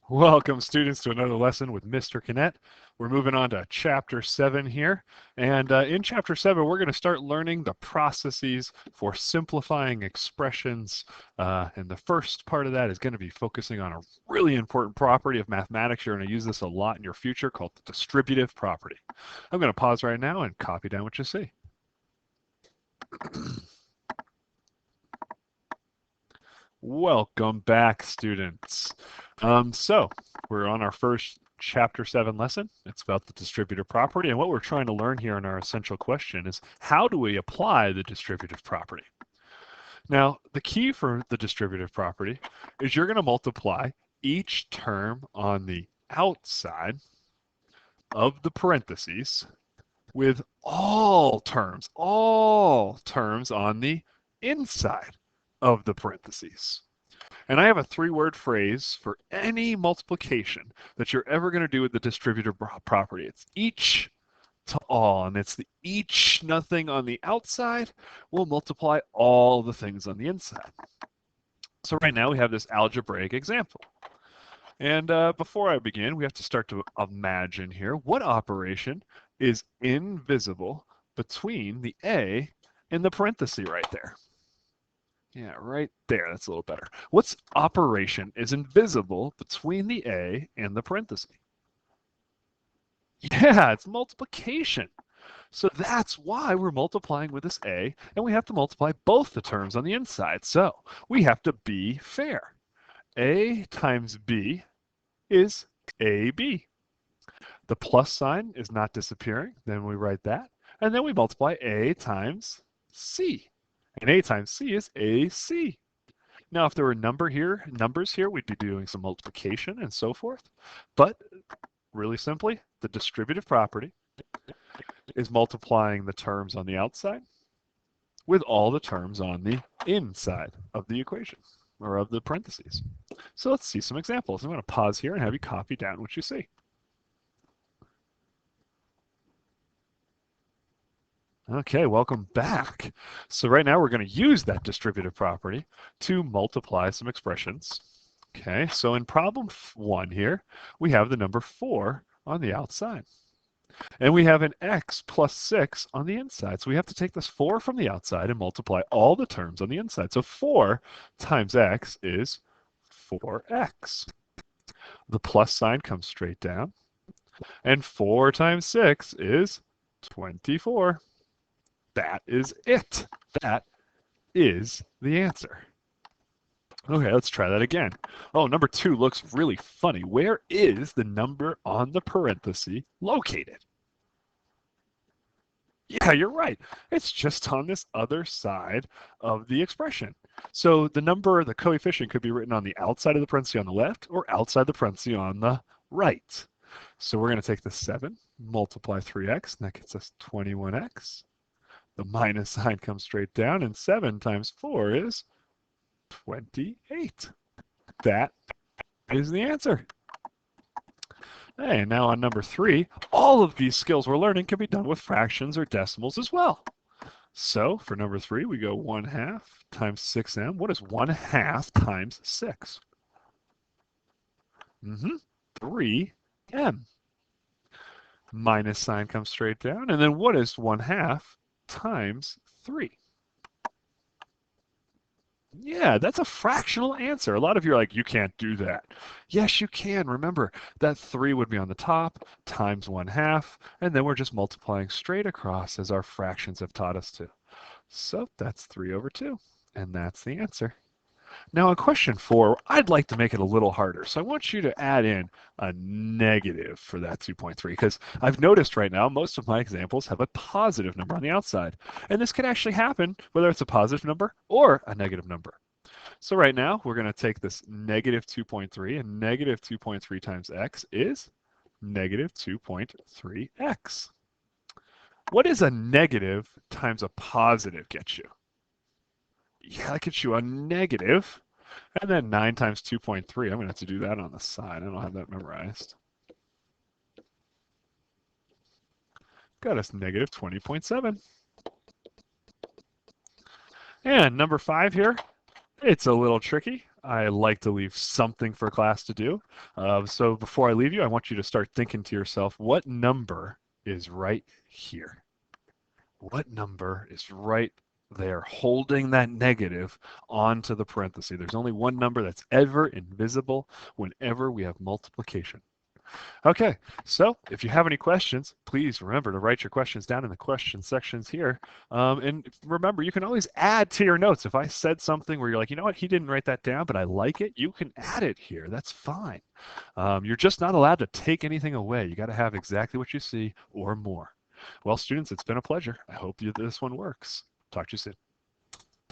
Welcome, students, to another lesson with Mr. Kinnett. We're moving on to Chapter 7 here. And in Chapter 7, we're going to start learning the processes for simplifying expressions. And the first part of that is going to be focusing on a really important property of mathematics. You're going to use this a lot in your future called the distributive property. I'm going to pause right now and copy down what you see. Welcome back, students. So we're on our first Chapter 7 lesson. It's about the distributive property, and what we're trying to learn here in our essential question is how do we apply the distributive property? Now, the key for the distributive property is you're going to multiply each term on the outside of the parentheses with all terms on the inside of the parentheses. And I have a three-word phrase for any multiplication that you're ever going to do with the distributive property. It's each to all, and it's the each nothing on the outside will multiply all the things on the inside. So right now we have this algebraic example. And before I begin, we have to start to imagine here what operation is invisible between the A and the parenthesis right there. Yeah, right there. That's a little better. What's operation is invisible between the A and the parenthesis? Yeah, it's multiplication. So that's why we're multiplying with this A, and we have to multiply both the terms on the inside. So we have to be fair. A times B is AB. The plus sign is not disappearing. Then we write that. And then we multiply A times C. And A times C is AC. Now, if there were numbers here, we'd be doing some multiplication and so forth. But really simply, the distributive property is multiplying the terms on the outside with all the terms on the inside of the equation or of the parentheses. So let's see some examples. I'm going to pause here and have you copy down what you see. Okay, welcome back. So right now we're going to use that distributive property to multiply some expressions. Okay, so in problem 1 here, we have the number 4 on the outside. And we have an x plus 6 on the inside. So we have to take this 4 from the outside and multiply all the terms on the inside. So 4 times x is 4x. The plus sign comes straight down. And 4 times 6 is 24. That is it. That is the answer. Okay, let's try that again. Oh, number 2 looks really funny. Where is the number on the parenthesis located? Yeah, you're right. It's just on this other side of the expression. So the number, the coefficient could be written on the outside of the parenthesis on the left or outside the parenthesis on the right. So we're going to take the 7, multiply 3x, and that gets us 21x. The minus sign comes straight down, and 7 times 4 is 28. That is the answer. Hey, now on number 3, all of these skills we're learning can be done with fractions or decimals as well. So for number 3, we go 1/2 times 6m. What is 1/2 times 6? 3m. Minus sign comes straight down, and then what is 1/2 times 3? Yeah, that's a fractional answer. A lot of you are like, you can't do that. Yes, you can. Remember, that 3 would be on the top times 1/2, and then we're just multiplying straight across as our fractions have taught us to. So that's 3/2, and that's the answer. Now in question 4, I'd like to make it a little harder. So I want you to add in a negative for that 2.3 because I've noticed right now most of my examples have a positive number on the outside. And this can actually happen whether it's a positive number or a negative number. So right now we're going to take this negative 2.3 and negative 2.3 times x is negative 2.3x. What does a negative times a positive get you? Yeah, that gets you a negative. And then 9 times 2.3, I'm going to have to do that on the side. I don't have that memorized. Got us negative 20.7. And number 5 here, it's a little tricky. I like to leave something for class to do. So before I leave you, I want you to start thinking to yourself, what number is right here? What number is right there holding that negative onto the parenthesis? There's only one number that's ever invisible whenever we have multiplication. Okay, so if you have any questions, please remember to write your questions down in the question sections here. And remember, you can always add to your notes. If I said something where you're like, you know what, he didn't write that down, but I like it, you can add it here. That's fine. You're just not allowed to take anything away. You got to have exactly what you see or more. Well, students, it's been a pleasure. I hope this one works. Talk to you soon.